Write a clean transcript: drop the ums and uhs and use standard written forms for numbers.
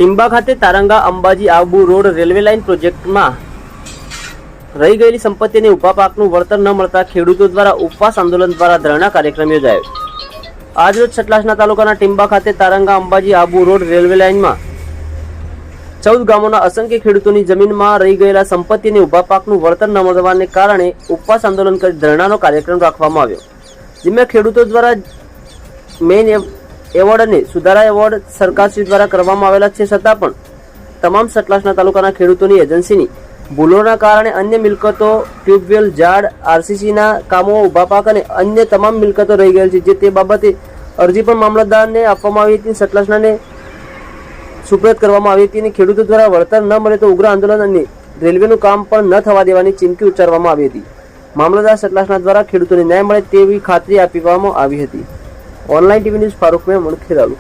ટીંબા ખાતે Taranga Ambaji Abu road railway line પ્રોજેક્ટમાં રહી ગયેલી સંપત્તિને ઊભા પાકનું વળતર ન મળતા ખેડૂતો દ્વારા ઉપવાસ આંદોલન દ્વારા ધરણા કાર્યક્રમ યોજાયો। આજરોજ સતલાસના તાલુકાના ટીંબા ખાતે તારંગા અંબાજી આબુ રોડ રેલવે લાઇનમાં 14 ગામોના અસંખ્ય ખેડૂતોની જમીનમાં રહી ગયેલા સંપત્તિને ઊભા પાકનું વળતર ન મળવાને કારણે ઉપવાસ આંદોલન કરી ધરણાનો કાર્યક્રમ રાખવામાં આવ્યો, જેમાં ખેડૂતો દ્વારા મેઇન એવોર્ડ અને સુધારા એવોર્ડ સરકારશ્રી દ્વારા કરવામાં આવેલા છે, છતાં પણ તમામ સતલાસના તાલુકાના ખેડૂતોની એજન્સીની ભૂલોના કારણે અન્ય મિલકતો, ટ્યુબવેલ, ઝાડ, આરસીસીના કામો, ઊભા પાક અને અન્ય તમામ મિલકતો રહી ગયેલ છે, જે તે બાબતે અરજી પણ મામલતદારને આપવામાં આવી હતી, સતલાસનાને સુપ્રત કરવામાં આવી હતી અને ખેડૂતો દ્વારા વળતર ન મળે તો ઉગ્ર આંદોલન અને રેલવેનું કામ પણ ન થવા દેવાની ચીમકી ઉચ્ચારવામાં આવી હતી। મામલતદાર સતલાસના દ્વારા ખેડૂતોને ન્યાય મળે તેવી ખાતરી આપવામાં આવી હતી। Online TV news Farooq Memon, Kheralu.